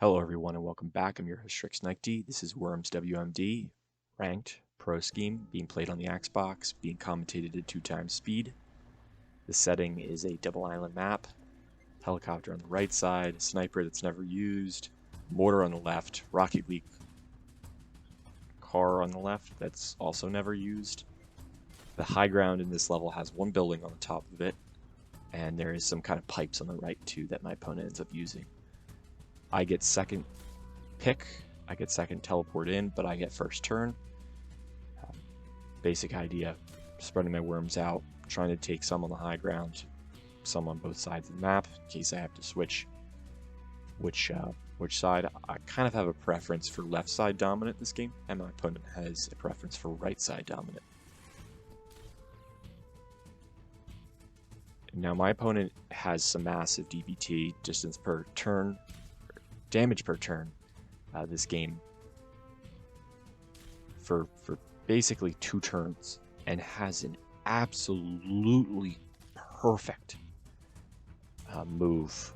Hello everyone and welcome back. I'm your host Strix Nike. This is Worms WMD, ranked, pro scheme, being played on the Xbox, being commentated at 2x speed. The setting is a double island map, helicopter on the right side, sniper that's never used, mortar on the left, Rocket League car on the left that's also never used. The high ground in this level has one building on the top of it, and there is some kind of pipes on the right too that my opponent ends up using. I get second pick, I get second teleport in, but I get first turn. Basic idea, spreading my worms out, trying to take some on the high ground, some on both sides of the map, in case I have to switch which side. I kind of have a preference for left side dominant this game, and my opponent has a preference for right side dominant. Now my opponent has some massive DPT, distance per turn, damage per turn, this game for basically 2 turns, and has an absolutely perfect move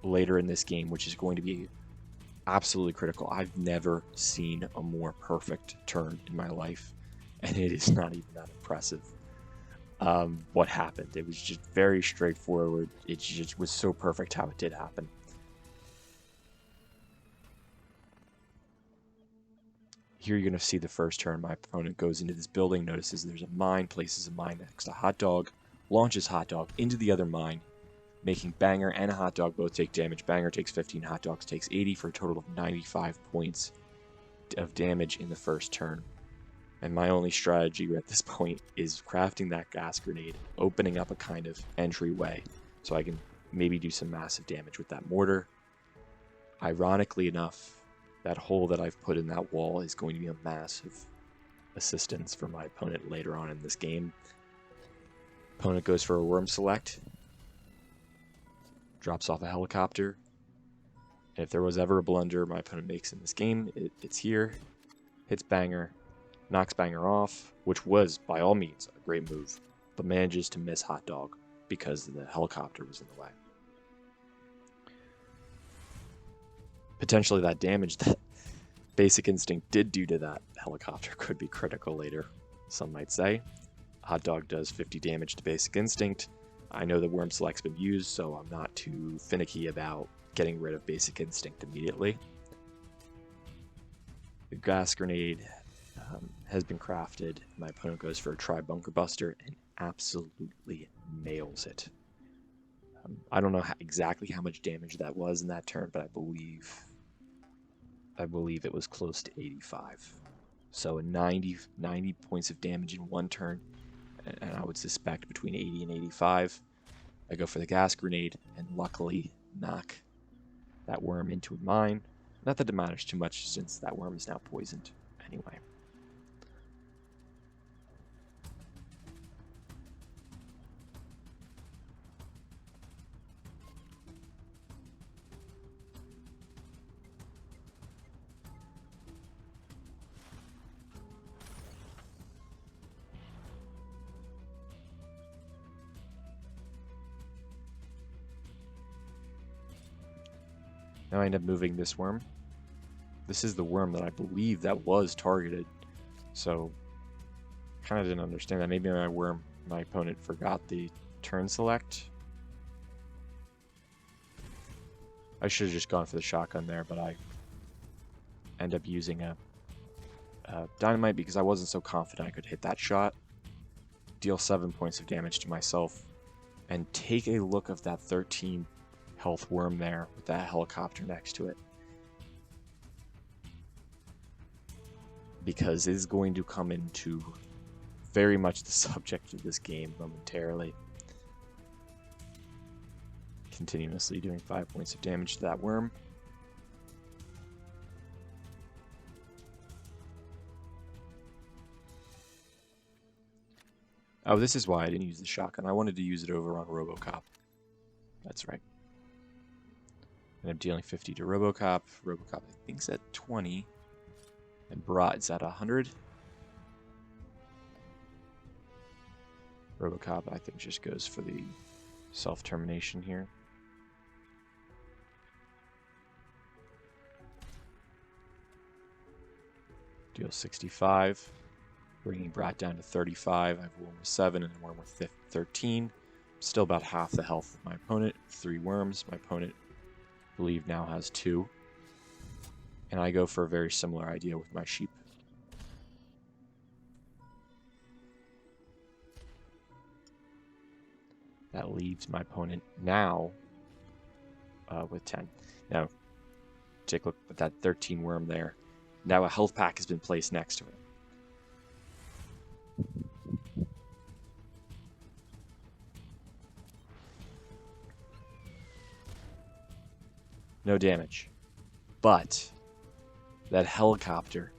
later in this game, which is going to be absolutely critical. I've never seen a more perfect turn in my life, and it is not even that impressive. What happened? It was just very straightforward. It just was so perfect how it did happen. Here you're going to see the first turn. My opponent goes into this building, notices there's a mine, places a mine next to Hot Dog, launches Hot Dog into the other mine, making Banger and Hot Dog both take damage. Banger takes 15, Hot Dog takes 80 for a total of 95 points of damage in the first turn. And my only strategy at this point is crafting that gas grenade, opening up a kind of entryway so I can maybe do some massive damage with that mortar. Ironically enough, that hole that I've put in that wall is going to be a massive assistance for my opponent later on in this game. Opponent goes for a worm select, drops off a helicopter, and if there was ever a blunder my opponent makes in this game, it's here. Hits Banger, knocks Banger off, which was, by all means, a great move, but manages to miss Hot Dog because the helicopter was in the way. Potentially that damage that Basic Instinct did do to that helicopter could be critical later, some might say. Hot Dog does 50 damage to Basic Instinct. I know the Worm Select's been used, so I'm not too finicky about getting rid of Basic Instinct immediately. The gas grenade has been crafted. My opponent goes for a Tri-Bunker Buster and absolutely nails it. I don't know exactly how much damage that was in that turn, but I believe it was close to 85. So 90 points of damage in one turn, and I would suspect between 80 and 85. I go for the gas grenade and luckily knock that worm into a mine. Not that it matters too much since that worm is now poisoned anyway. Now I end up moving this worm. This is the worm that I believe that was targeted. So, kind of didn't understand that. Maybe my opponent forgot the turn select. I should have just gone for the shotgun there, but I end up using a dynamite because I wasn't so confident I could hit that shot. Deal 7 points of damage to myself, and take a look of that 13 health worm there with that helicopter next to it, because it is going to come into very much the subject of this game momentarily. Continuously doing 5 points of damage to that worm. Oh, this is why I didn't use the shotgun. I wanted to use it over on RoboCop. That's right. And I'm dealing 50 to RoboCop. RoboCop, I think, is at 20. And Brat's at 100. RoboCop, I think, just goes for the self-termination here. Deal 65. Bringing Brat down to 35. I have a worm with 7 and a worm with 13. Still about half the health of my opponent. 3 worms. My opponent, I believe, now has 2. And I go for a very similar idea with my sheep. That leaves my opponent now with 10. Now, take a look at that 13 worm there. Now a health pack has been placed next to it. No damage. But that helicopter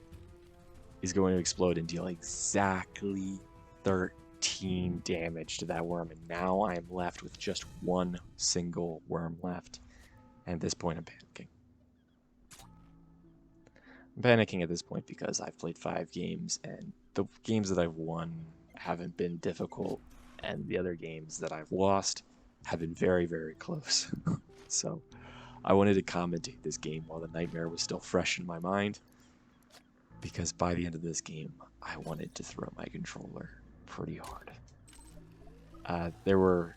is going to explode and deal exactly 13 damage to that worm. And now I am left with just 1 single worm left. And at this point, I'm panicking. I'm panicking at this point because I've played 5 games, and the games that I've won haven't been difficult, and the other games that I've lost have been very, very close. So I wanted to commentate this game while the nightmare was still fresh in my mind, because by the end of this game, I wanted to throw my controller pretty hard. There were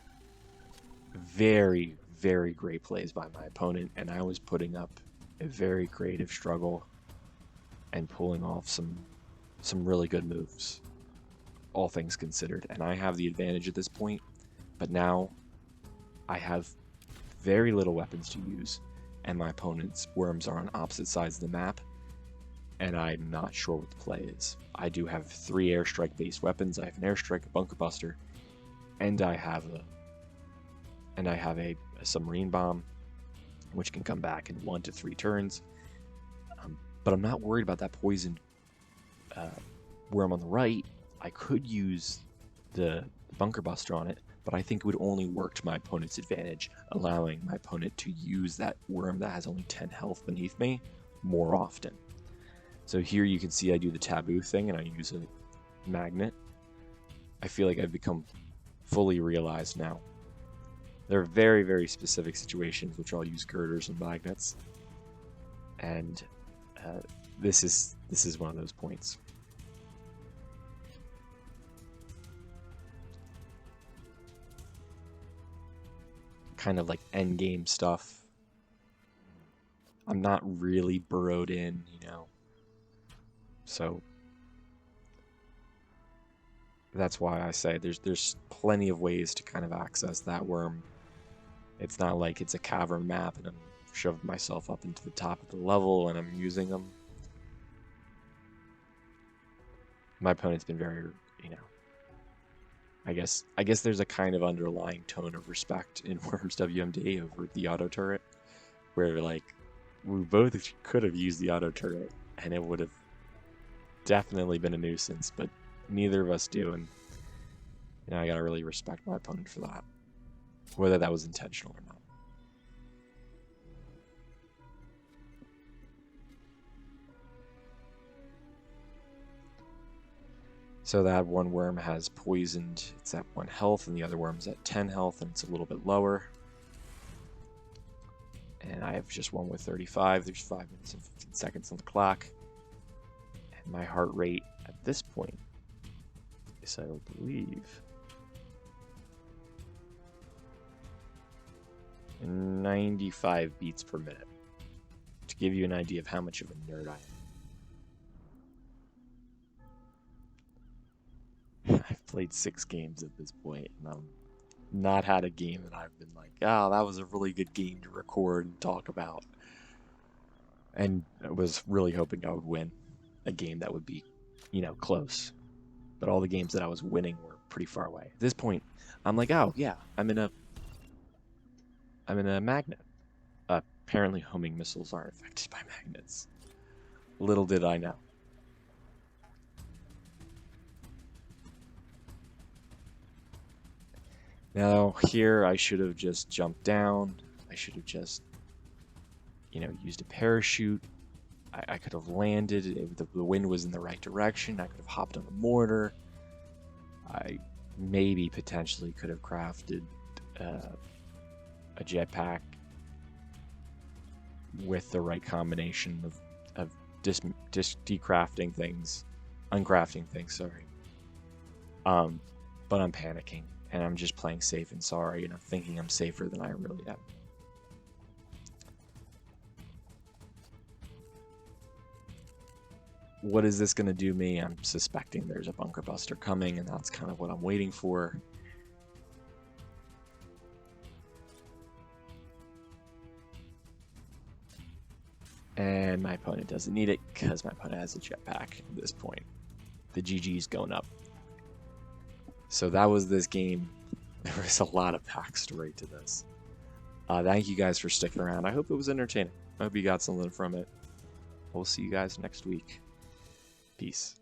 very, very great plays by my opponent, and I was putting up a very creative struggle and pulling off some really good moves, all things considered. And I have the advantage at this point, but now I have very little weapons to use, and my opponent's worms are on opposite sides of the map, and I'm not sure what the play is. I do have 3 airstrike based weapons. I have an airstrike, a bunker buster, and I have a submarine bomb, which can come back in 1 to 3 turns. But I'm not worried about that poisoned worm on the right. I could use the bunker buster on it, but I think it would only work to my opponent's advantage, allowing my opponent to use that worm that has only 10 health beneath me more often. So here you can see I do the taboo thing and I use a magnet. I feel like I've become fully realized now. There are very, very specific situations which I'll use girders and magnets, and this is one of those points. Kind of like end game stuff. I'm not really burrowed in, you know. So that's why I say there's plenty of ways to kind of access that worm. It's not like it's a cavern map and I'm shoved myself up into the top of the level and I'm using them. My opponent's been very, you know, I guess there's a kind of underlying tone of respect in Worms WMD over the auto turret, where like we both could have used the auto turret and it would have definitely been a nuisance, but neither of us do, and you know, I gotta really respect my opponent for that, whether that was intentional or not. So that one worm has poisoned, it's at 1 health, and the other worm's at 10 health, and it's a little bit lower. And I have just one with 35, there's 5 minutes and 15 seconds on the clock. And my heart rate at this point is, I believe, 95 beats per minute. To give you an idea of how much of a nerd I am. I've played 6 games at this point, and I've not had a game that I've been like, oh, that was a really good game to record and talk about. And I was really hoping I would win a game that would be, you know, close. But all the games that I was winning were pretty far away. At this point, I'm like, oh, yeah, I'm in a magnet. Apparently homing missiles aren't affected by magnets. Little did I know. Now, here I should have just jumped down. I should have just, you know, used a parachute. I could have landed if the wind was in the right direction. I could have hopped on the mortar. I maybe potentially could have crafted a jetpack with the right combination of decrafting things, uncrafting things, sorry. But I'm panicking, and I'm just playing safe and sorry, and I'm thinking I'm safer than I really am. What is this going to do me? I'm suspecting there's a bunker buster coming, and that's kind of what I'm waiting for. And my opponent doesn't need it because my opponent has a jetpack at this point. The GG's going up. So that was this game. There was a lot of backstory to this. Thank you guys for sticking around. I hope it was entertaining. I hope you got something from it. We'll see you guys next week. Peace.